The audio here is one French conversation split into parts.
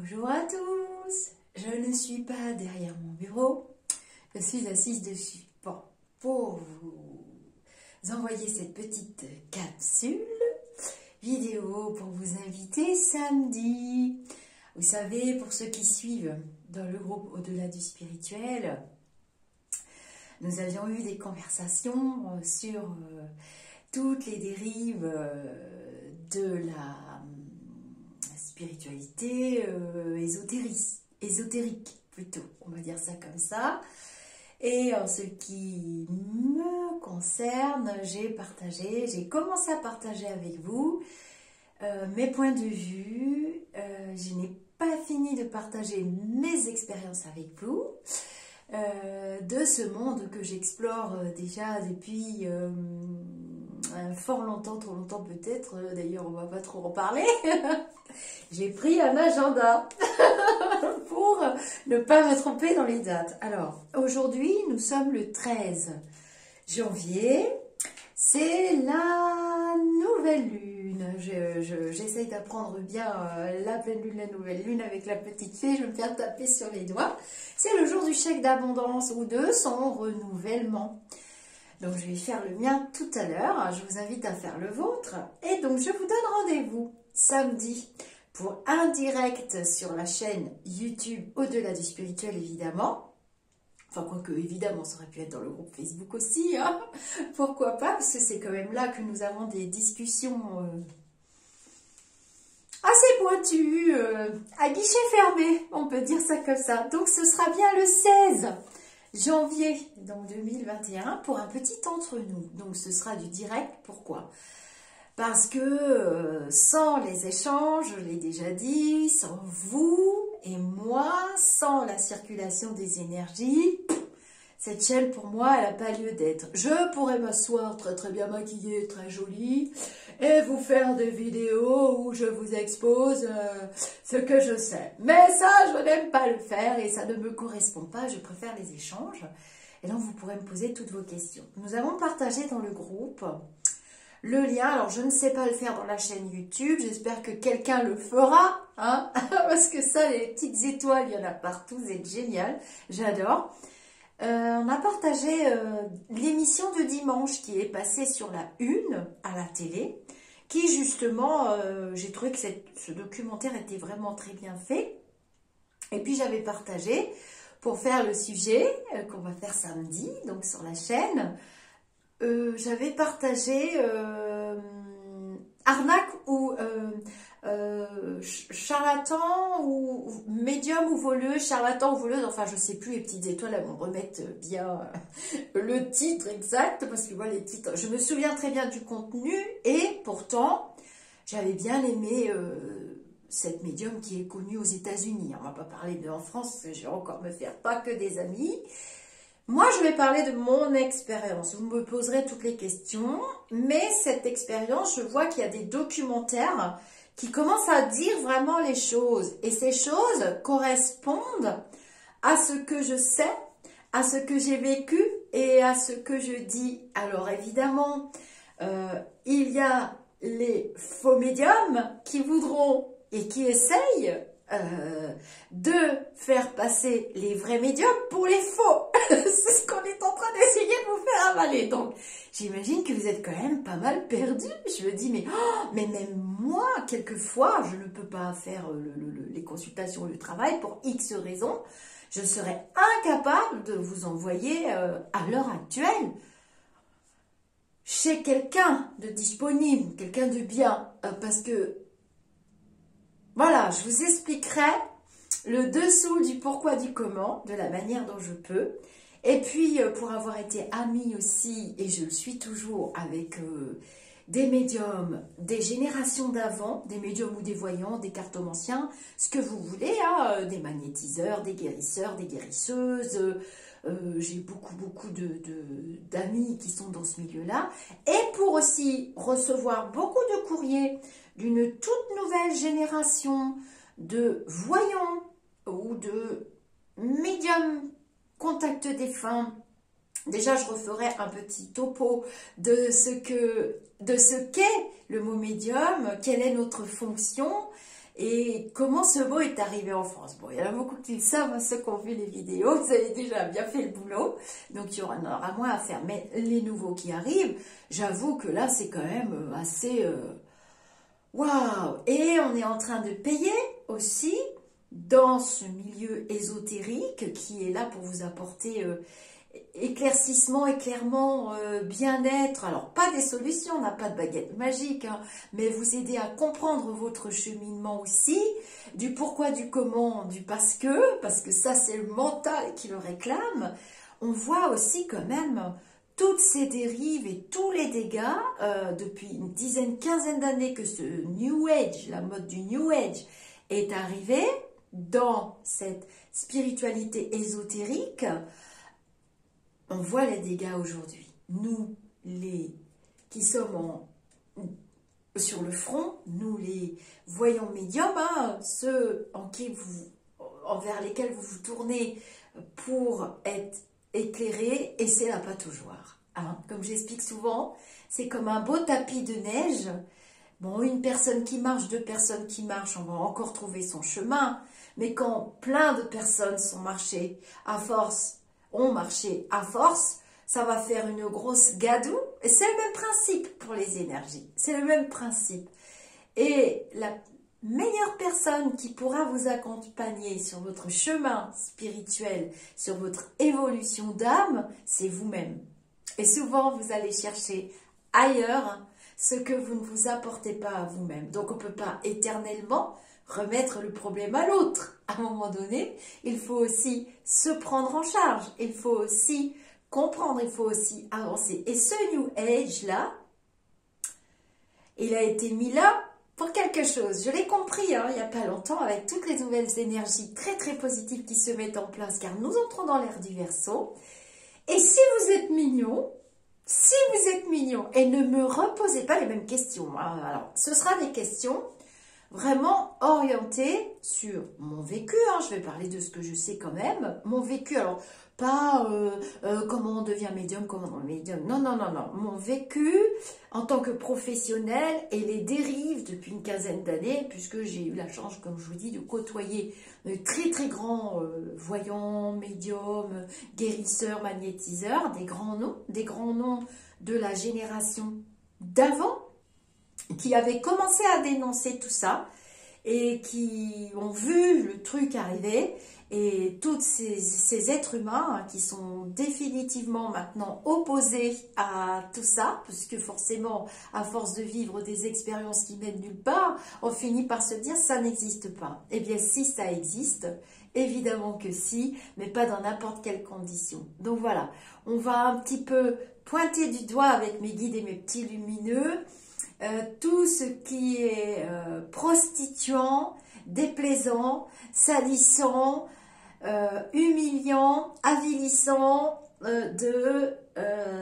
Bonjour à tous, je ne suis pas derrière mon bureau, je suis assise dessus. Bon, pour vous envoyer cette petite capsule vidéo pour vous inviter samedi. Vous savez, pour ceux qui suivent dans le groupe Au-delà du spirituel, nous avions eu des conversations sur toutes les dérives de la spiritualité ésotérique plutôt, on va dire ça comme ça. Et en ce qui me concerne, j'ai commencé à partager avec vous mes points de vue. Je n'ai pas fini de partager mes expériences avec vous, de ce monde que j'explore déjà depuis fort longtemps, trop longtemps peut-être. D'ailleurs, on va pas trop en parler. J'ai pris un agenda pour ne pas me tromper dans les dates. Alors, aujourd'hui, nous sommes le 13 janvier. C'est la nouvelle lune. J'essaye d'apprendre bien la pleine lune, la nouvelle lune avec la petite fée. Je vais me faire taper sur les doigts. C'est le jour du chèque d'abondance ou de son renouvellement. Donc, je vais faire le mien tout à l'heure. Je vous invite à faire le vôtre. Et donc, je vous donne rendez-vous samedi pour un direct sur la chaîne YouTube Au-delà du spirituel, évidemment. Enfin, quoique, évidemment, ça aurait pu être dans le groupe Facebook aussi. Hein. Pourquoi pas? Parce que c'est quand même là que nous avons des discussions assez pointues, à guichet fermé, on peut dire ça comme ça. Donc, ce sera bien le 16 janvier donc 2021 pour un petit entre nous. Donc, ce sera du direct. Pourquoi? Parce que sans les échanges, je l'ai déjà dit, sans vous et moi, sans la circulation des énergies, cette chaîne pour moi, elle n'a pas lieu d'être. Je pourrais m'asseoir très bien maquillée, très jolie, et vous faire des vidéos où je vous expose ce que je sais. Mais ça, je n'aime pas le faire et ça ne me correspond pas, je préfère les échanges. Et donc, vous pourrez me poser toutes vos questions. Nous avons partagé dans le groupe le lien, alors je ne sais pas le faire dans la chaîne YouTube, j'espère que quelqu'un le fera, hein, parce que ça, les petites étoiles, il y en a partout, c'est génial, j'adore. On a partagé l'émission de dimanche qui est passée sur la une à la télé, qui justement, j'ai trouvé que ce documentaire était vraiment très bien fait. Et puis j'avais partagé, pour faire le sujet qu'on va faire samedi, donc sur la chaîne, j'avais partagé arnaque ou charlatan ou médium ou voleuse, charlatan ou voleuse, enfin je sais plus, les petites étoiles elles vont remettre bien le titre exact, parce que voilà les titres, je me souviens très bien du contenu, et pourtant j'avais bien aimé cette médium qui est connue aux États-Unis. On va pas parler en France, je vais encore me faire pas que des amis. Moi, je vais parler de mon expérience. Vous me poserez toutes les questions, mais cette expérience, je vois qu'il y a des documentaires qui commencent à dire vraiment les choses. Et ces choses correspondent à ce que je sais, à ce que j'ai vécu et à ce que je dis. Alors évidemment, il y a les faux médiums qui voudront et qui essayent de faire passer les vrais médiums pour les faux. C'est ce qu'on est en train d'essayer de vous faire avaler. Donc, j'imagine que vous êtes quand même pas mal perdus. Je me dis, mais même moi, quelquefois, je ne peux pas faire les consultations, le travail pour X raisons. Je serais incapable de vous envoyer à l'heure actuelle chez quelqu'un de disponible, quelqu'un de bien, parce que voilà, je vous expliquerai le dessous du pourquoi, du comment, de la manière dont je peux. Et puis, pour avoir été amie aussi, et je le suis toujours, avec des médiums, des générations d'avant, des médiums ou des voyants, des cartomanciens, ce que vous voulez, hein, des magnétiseurs, des guérisseurs, des guérisseuses. J'ai beaucoup d'amis qui sont dans ce milieu-là. Et pour aussi recevoir beaucoup de courriers d'une toute nouvelle génération de voyants ou de médiums contact défunt. Déjà, je referai un petit topo de ce qu'est le mot médium, quelle est notre fonction, et comment ce mot est arrivé en France. Bon, il y en a beaucoup qui le savent, ceux qui ont vu les vidéos, vous avez déjà bien fait le boulot, donc il y en aura moins à faire. Mais les nouveaux qui arrivent, j'avoue que là, c'est quand même assez... waouh! Et on est en train de payer aussi dans ce milieu ésotérique qui est là pour vous apporter éclaircissement, éclairement, bien-être. Alors, pas des solutions, on n'a pas de baguette magique, hein, mais vous aider à comprendre votre cheminement aussi, du pourquoi, du comment, du parce que ça, c'est le mental qui le réclame. On voit aussi quand même toutes ces dérives et tous les dégâts depuis une dizaine, quinzaine d'années que ce New Age, la mode du New Age, est arrivée dans cette spiritualité ésotérique. On voit les dégâts aujourd'hui. Nous, les qui sommes sur le front, nous les voyants médiums, hein, ceux envers lesquels vous vous tournez pour être éclairés, et c'est là pas toujours. Hein. Comme j'explique souvent, c'est comme un beau tapis de neige. Bon, une personne qui marche, deux personnes qui marchent, on va encore trouver son chemin. Mais quand plein de personnes sont marchées à force, ont marché à force, ça va faire une grosse gadoue. Et c'est le même principe pour les énergies. C'est le même principe. Et la meilleure personne qui pourra vous accompagner sur votre chemin spirituel, sur votre évolution d'âme, c'est vous-même. Et souvent, vous allez chercher ailleurs ce que vous ne vous apportez pas à vous-même. Donc, on ne peut pas éternellement remettre le problème à l'autre. À un moment donné, il faut aussi se prendre en charge. Il faut aussi comprendre, il faut aussi avancer. Et ce New Age-là, il a été mis là pour quelque chose. Je l'ai compris hein, il n'y a pas longtemps avec toutes les nouvelles énergies très très positives qui se mettent en place, car nous entrons dans l'ère du Verseau. Et si vous êtes mignon, et ne me reposez pas les mêmes questions. Hein, alors, ce sera des questions vraiment orientées sur mon vécu. Hein, je vais parler de ce que je sais quand même. Mon vécu, alors pas comment on devient médium, comment on est médium. Non, non, non, non. Mon vécu en tant que professionnel et les dérives depuis une quinzaine d'années, puisque j'ai eu la chance, comme je vous dis, de côtoyer de très très grands voyants, médiums, guérisseurs, magnétiseurs, des grands noms de la génération d'avant, qui avaient commencé à dénoncer tout ça et qui ont vu le truc arriver. Et tous ces êtres humains hein, qui sont définitivement maintenant opposés à tout ça, puisque forcément, à force de vivre des expériences qui mènent nulle part, on finit par se dire ça n'existe pas. Eh bien, si ça existe, évidemment que si, mais pas dans n'importe quelle condition. Donc voilà, on va un petit peu pointer du doigt avec mes guides et mes petits lumineux tout ce qui est prostituant, déplaisant, salissant, humiliant, avilissant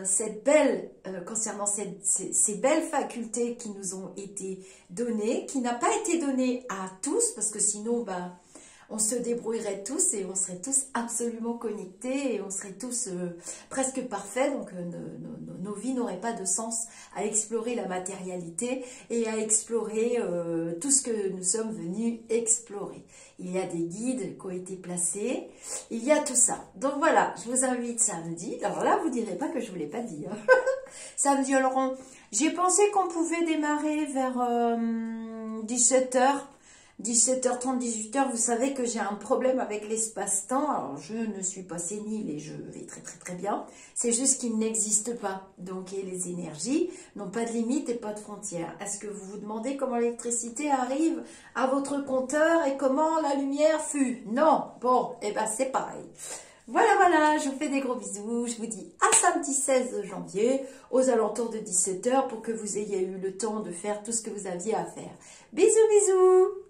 cette belle, concernant ces belles facultés qui nous ont été données, qui n'a pas été donnée à tous, parce que sinon, ben, on se débrouillerait tous et on serait tous absolument connectés et on serait tous presque parfaits. Donc nos vies n'auraient pas de sens à explorer la matérialité et à explorer tout ce que nous sommes venus explorer. Il y a des guides qui ont été placés, il y a tout ça. Donc voilà, je vous invite samedi. Alors là, vous ne direz pas que je ne vous l'ai pas dit. Hein. Samedi, alors j'ai pensé qu'on pouvait démarrer vers 17h. 17h30, 18h, vous savez que j'ai un problème avec l'espace-temps. Alors, je ne suis pas sénile et je vais très très très bien. C'est juste qu'il n'existe pas. Donc, et les énergies n'ont pas de limite et pas de frontières. Est-ce que vous vous demandez comment l'électricité arrive à votre compteur et comment la lumière fut? Non. Bon, et ben c'est pareil. Voilà, voilà, je vous fais des gros bisous. Je vous dis à samedi 16 janvier, aux alentours de 17h, pour que vous ayez eu le temps de faire tout ce que vous aviez à faire. Bisous, bisous!